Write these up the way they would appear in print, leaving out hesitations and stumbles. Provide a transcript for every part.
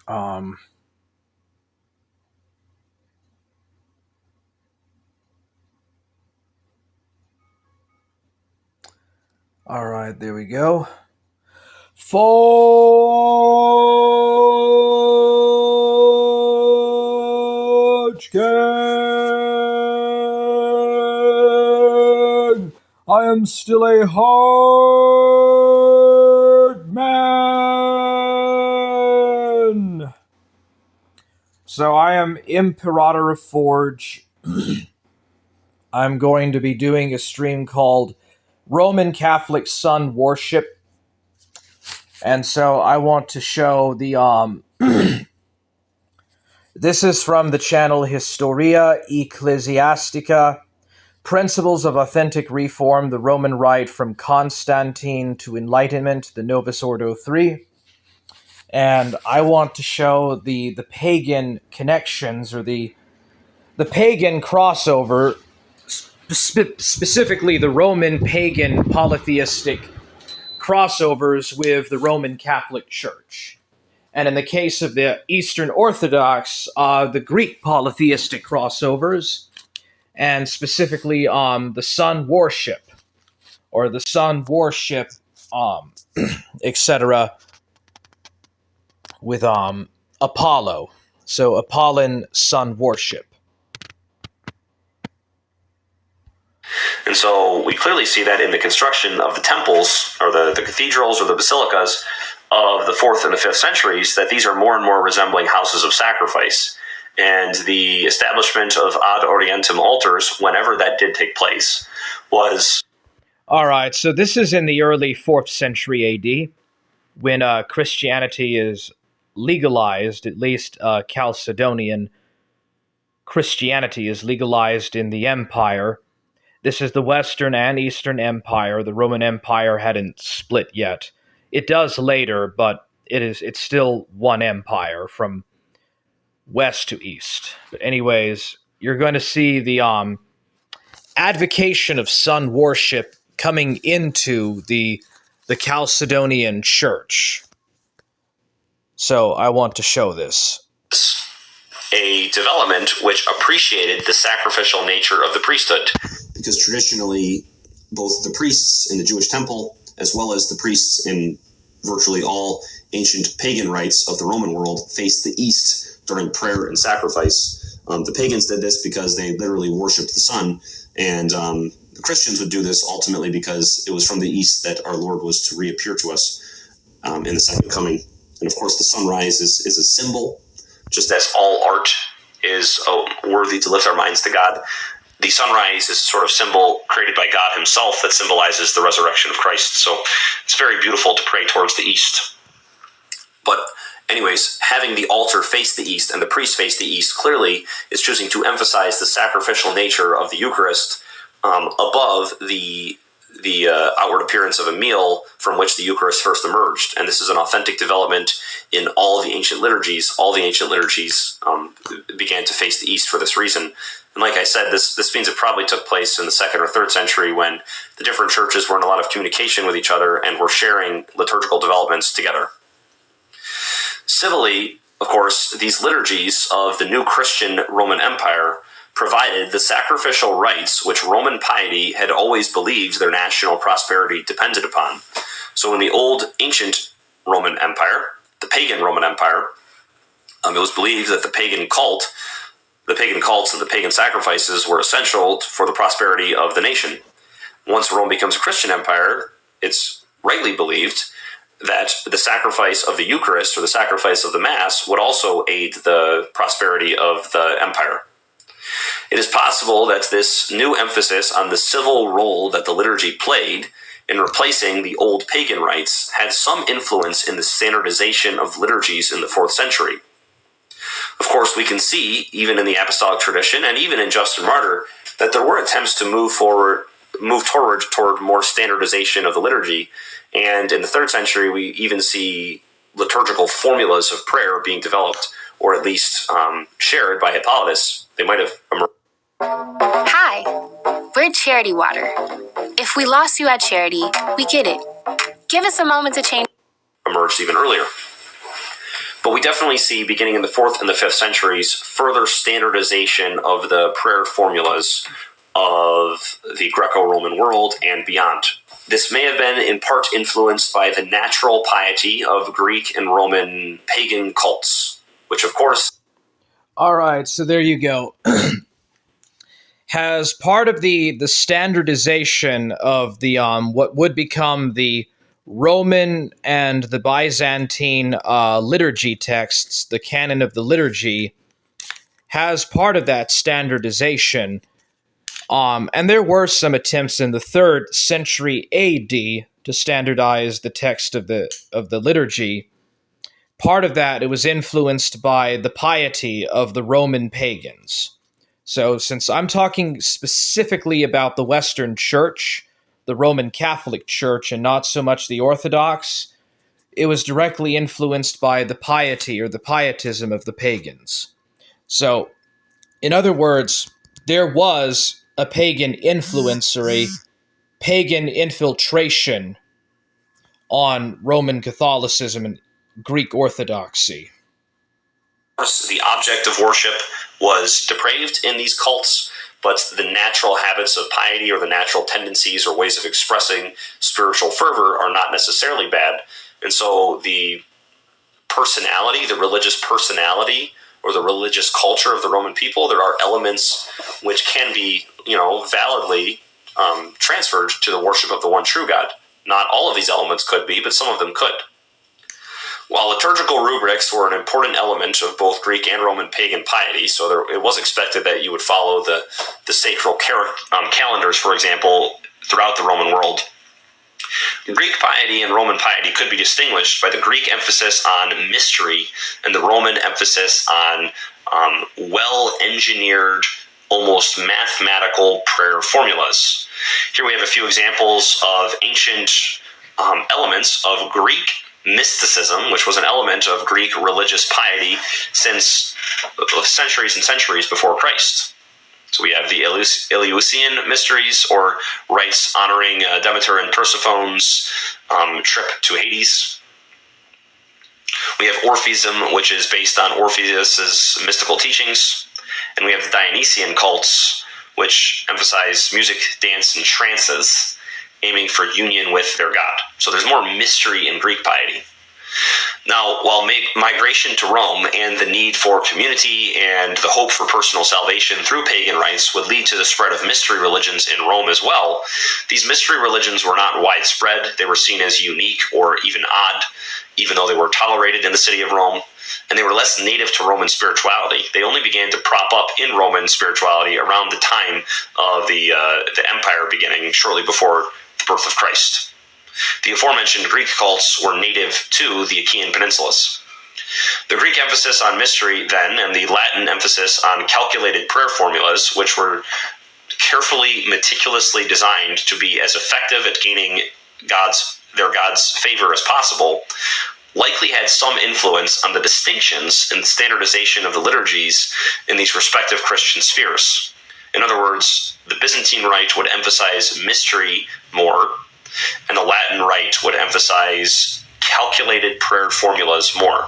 Um, all right, there we go. Forge King! I am still a hard man! So I am Imperator of Forge. I'm going to be doing a stream called Roman Catholic Sun Worship. And so I want to show the this is from the channel Historia Ecclesiastica, Principles of Authentic Reform, the Roman Rite from Constantine to Enlightenment, the Novus Ordo 3. And I want to show the pagan connections, or the pagan crossover, specifically the Roman pagan polytheistic crossovers with the Roman Catholic Church. And in the case of the Eastern Orthodox, the Greek polytheistic crossovers, and specifically the sun worship, or the sun worship, etc., with Apollo. So Apollon sun worship. And so we clearly see that in the construction of the temples, or the cathedrals, or the basilicas of the 4th and the 5th centuries, that these are more and more resembling houses of sacrifice. And the establishment of ad orientem altars, whenever that did take place, was... All right, so this is in the early 4th century AD, when Christianity is legalized, at least Chalcedonian Christianity is legalized in the empire. This is the Western and Eastern Empire. The Roman Empire hadn't split yet. It does later, but it's still one empire from west to east. But anyways, you're going to see the advocation of sun worship coming into the Chalcedonian church. So I want to show this. A development which appreciated the sacrificial nature of the priesthood. Because traditionally, both the priests in the Jewish temple, as well as the priests in virtually all ancient pagan rites of the Roman world, faced the east during prayer and sacrifice. The pagans did this because they literally worshipped the sun, and the Christians would do this ultimately because it was from the east that our Lord was to reappear to us in the second coming. And of course, the sunrise is a symbol. Just as all art is worthy to lift our minds to God, the sunrise is a sort of symbol created by God himself that symbolizes the resurrection of Christ. So it's very beautiful to pray towards the east. But anyways, having the altar face the east and the priest face the east clearly is choosing to emphasize the sacrificial nature of the Eucharist above the outward appearance of a meal from which the Eucharist first emerged. And this is an authentic development in all the ancient liturgies. All the ancient liturgies began to face the east for this reason. And like I said, this means it probably took place in the 2nd or 3rd century when the different churches were in a lot of communication with each other and were sharing liturgical developments together. Civilly, of course, these liturgies of the new Christian Roman Empire provided the sacrificial rites which Roman piety had always believed their national prosperity depended upon. So in the old ancient Roman Empire, the pagan Roman Empire, it was believed that the pagan cults and the pagan sacrifices were essential for the prosperity of the nation. Once Rome becomes a Christian empire, it's rightly believed that the sacrifice of the Eucharist, or the sacrifice of the Mass, would also aid the prosperity of the empire. It is possible that this new emphasis on the civil role that the liturgy played in replacing the old pagan rites had some influence in the standardization of liturgies in the 4th century. Of course, we can see, even in the apostolic tradition and even in Justin Martyr, that there were attempts to move toward more standardization of the liturgy. And in the 3rd century, we even see liturgical formulas of prayer being developed, or at least shared by Hippolytus. They might have emerged. Hi, we're Charity Water. If we lost you at Charity, we get it. Give us a moment to change. Emerged even earlier. But we definitely see, beginning in the 4th and the 5th centuries, further standardization of the prayer formulas of the Greco-Roman world and beyond. This may have been in part influenced by the natural piety of Greek and Roman pagan cults, which of course... All right, so there you go. Has part of the standardization of the what would become the Roman and the Byzantine liturgy texts, the canon of the liturgy, has part of that standardization. And there were some attempts in the 3rd century AD to standardize the text of the liturgy. Part of that, it was influenced by the piety of the Roman pagans. So since I'm talking specifically about the Western Church, the Roman Catholic Church, and not so much the Orthodox, it was directly influenced by the piety or the pietism of the pagans. So, in other words, there was a pagan influence or a pagan infiltration on Roman Catholicism and Greek Orthodoxy. The object of worship was depraved in these cults, but the natural habits of piety or the natural tendencies or ways of expressing spiritual fervor are not necessarily bad. And so the personality, the religious personality, or the religious culture of the Roman people, there are elements which can be, validly transferred to the worship of the one true God. Not all of these elements could be, but some of them could. While liturgical rubrics were an important element of both Greek and Roman pagan piety, so it was expected that you would follow the sacral calendars, for example, throughout the Roman world, Greek piety and Roman piety could be distinguished by the Greek emphasis on mystery and the Roman emphasis on well-engineered, almost mathematical prayer formulas. Here we have a few examples of ancient elements of Greek mysticism, which was an element of Greek religious piety since centuries and centuries before Christ. So we have the Eleusinian mysteries, or rites honoring Demeter and Persephone's trip to Hades. We have Orphism, which is based on Orpheus's mystical teachings. And we have the Dionysian cults, which emphasize music, dance, and trances, aiming for union with their god. So there's more mystery in Greek piety. Now, while migration to Rome and the need for community and the hope for personal salvation through pagan rites would lead to the spread of mystery religions in Rome as well, these mystery religions were not widespread. They were seen as unique or even odd, even though they were tolerated in the city of Rome, and they were less native to Roman spirituality. They only began to prop up in Roman spirituality around the time of the empire beginning, shortly before the birth of Christ. The aforementioned Greek cults were native to the Achaean peninsulas. The Greek emphasis on mystery, then, and the Latin emphasis on calculated prayer formulas, which were carefully, meticulously designed to be as effective at gaining their God's favor as possible, likely had some influence on the distinctions and standardization of the liturgies in these respective Christian spheres. In other words, the Byzantine Rite would emphasize mystery more, and the Latin Rite would emphasize calculated prayer formulas more.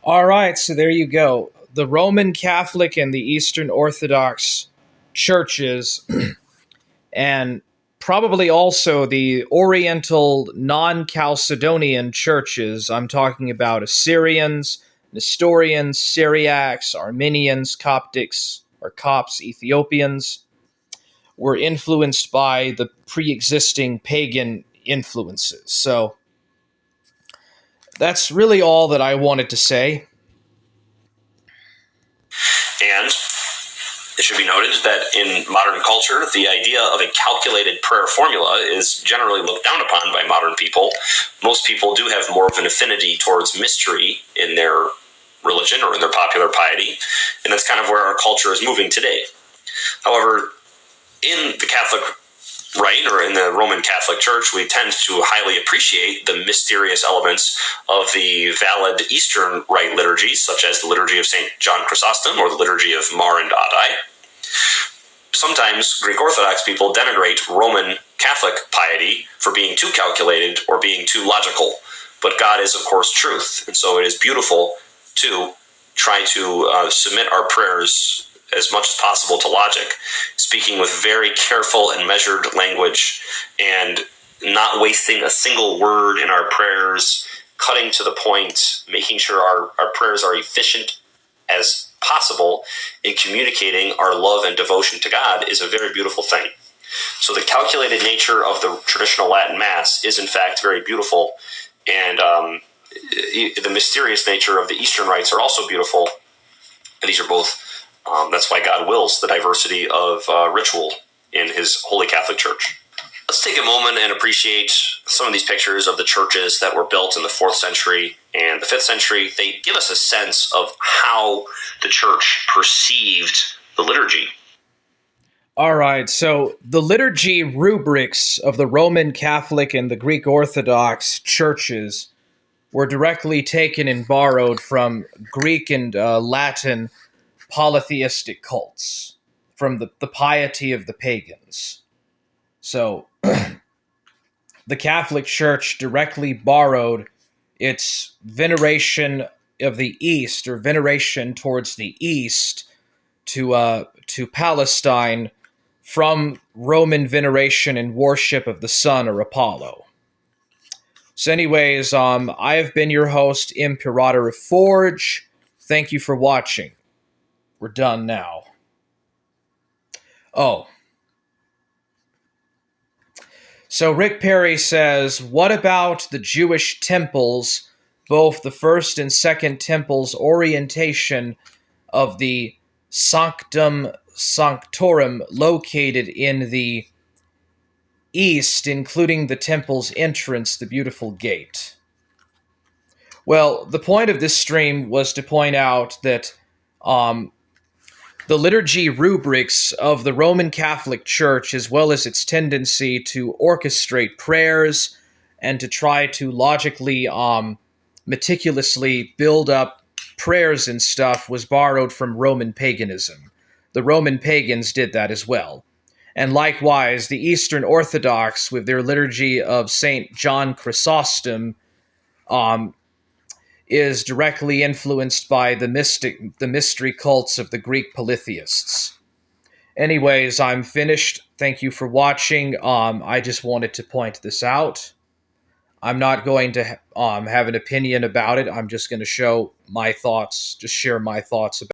All right, so there you go. The Roman Catholic and the Eastern Orthodox churches, and probably also the Oriental non-Chalcedonian churches. I'm talking about Assyrians, Nestorians, Syriacs, Armenians, Coptics, or Copts, Ethiopians, were influenced by the pre-existing pagan influences. So that's really all that I wanted to say. And it should be noted that in modern culture, the idea of a calculated prayer formula is generally looked down upon by modern people. Most people do have more of an affinity towards mystery in their religion or in their popular piety, and that's kind of where our culture is moving today. However, in the Catholic Rite, or in the Roman Catholic Church, we tend to highly appreciate the mysterious elements of the valid Eastern Rite liturgies, such as the Liturgy of St. John Chrysostom or the Liturgy of Mar and Addai. Sometimes Greek Orthodox people denigrate Roman Catholic piety for being too calculated or being too logical. But God is, of course, truth. And so it is beautiful to try to submit our prayers as much as possible to logic, speaking with very careful and measured language, and not wasting a single word in our prayers, cutting to the point, making sure our prayers are efficient as possible in communicating our love and devotion to God is a very beautiful thing. So the calculated nature of the traditional Latin Mass is in fact very beautiful, and the mysterious nature of the Eastern rites are also beautiful. And these are both, that's why God wills the diversity of ritual in his Holy Catholic Church. Let's take a moment and appreciate some of these pictures of the churches that were built in the 4th century and the 5th century. They give us a sense of how the church perceived the liturgy. All right, so the liturgy rubrics of the Roman Catholic and the Greek Orthodox churches were directly taken and borrowed from Greek and Latin polytheistic cults, from the piety of the pagans. So the Catholic Church directly borrowed its veneration of the East, or veneration towards the East, to Palestine from Roman veneration and worship of the sun, or Apollo. So anyways, I have been your host, Imperator of Forge. Thank you for watching. We're done now. Oh. So Rick Perry says, what about the Jewish temples, both the first and second temples' orientation of the Sanctum Sanctorum located in the east, including the temple's entrance, the beautiful gate? Well, the point of this stream was to point out that the liturgy rubrics of the Roman Catholic Church, as well as its tendency to orchestrate prayers and to try to logically, meticulously build up prayers and stuff, was borrowed from Roman paganism. The Roman pagans did that as well. And likewise, the Eastern Orthodox, with their liturgy of St. John Chrysostom, is directly influenced by the mystery cults of the Greek polytheists. Anyways, I'm finished. Thank you for watching. I just wanted to point this out. I'm not going to have an opinion about it. I'm just going to show my thoughts, just share my thoughts about